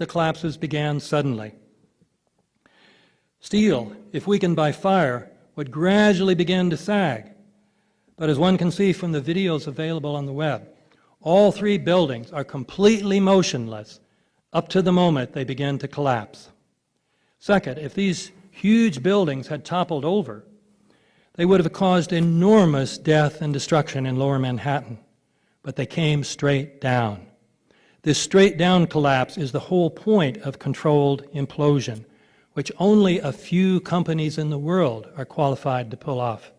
the collapses began suddenly. Steel, if weakened by fire, would gradually begin to sag. But as one can see from the videos available on the web, all three buildings are completely motionless up to the moment they begin to collapse. Second, if these huge buildings had toppled over, they would have caused enormous death and destruction in lower Manhattan, but they came straight down. This straight down collapse is the whole point of controlled implosion, which only a few companies in the world are qualified to pull off.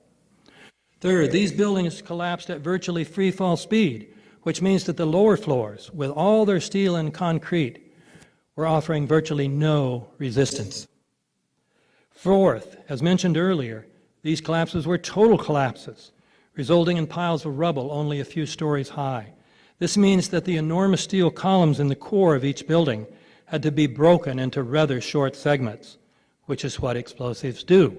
Third, these buildings collapsed at virtually free fall speed, which means that the lower floors, with all their steel and concrete, were offering virtually no resistance. Fourth, as mentioned earlier, these collapses were total collapses, resulting in piles of rubble only a few stories high. This means that the enormous steel columns in the core of each building had to be broken into rather short segments, which is what explosives do.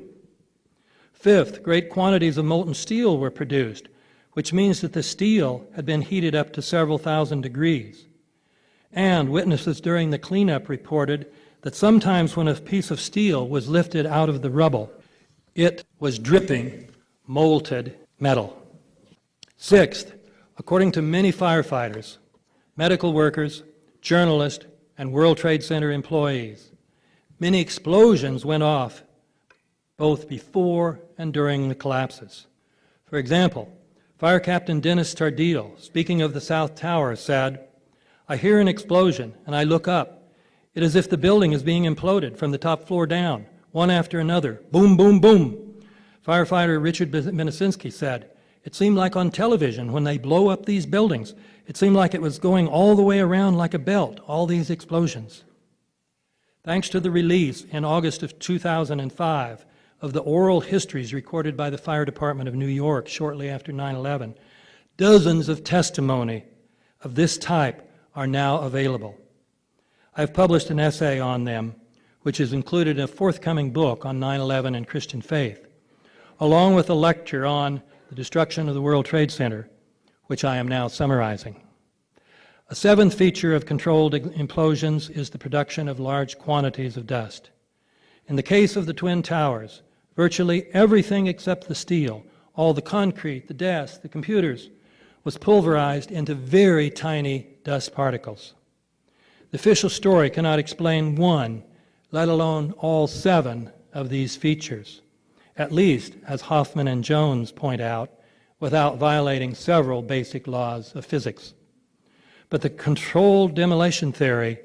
Fifth, great quantities of molten steel were produced, which means that the steel had been heated up to several thousand degrees. And witnesses during the cleanup reported that sometimes when a piece of steel was lifted out of the rubble, it was dripping molten metal. Sixth, according to many firefighters, medical workers, journalists, and World Trade Center employees, many explosions went off both before and during the collapses. For example, Fire Captain Dennis Tardil, speaking of the South Tower, said, "I hear an explosion and I look up. It is as if the building is being imploded from the top floor down, one after another. Boom, boom, boom." Firefighter Richard Minisinski said, "It seemed like on television when they blow up these buildings. It seemed like it was going all the way around like a belt, all these explosions." Thanks to the release in August of 2005 of the oral histories recorded by the Fire Department of New York shortly after 9/11, dozens of testimony of this type are now available. I've published an essay on them, which is included in a forthcoming book on 9/11 and Christian faith, along with a lecture on the destruction of the World Trade Center, which I am now summarizing. A seventh feature of controlled implosions is the production of large quantities of dust. In the case of the Twin Towers, virtually everything except the steel, all the concrete, the desks, the computers, was pulverized into very tiny dust particles. The official story cannot explain one, let alone all seven of these features, at least, as Hoffman and Jones point out, without violating several basic laws of physics. But the controlled demolition theory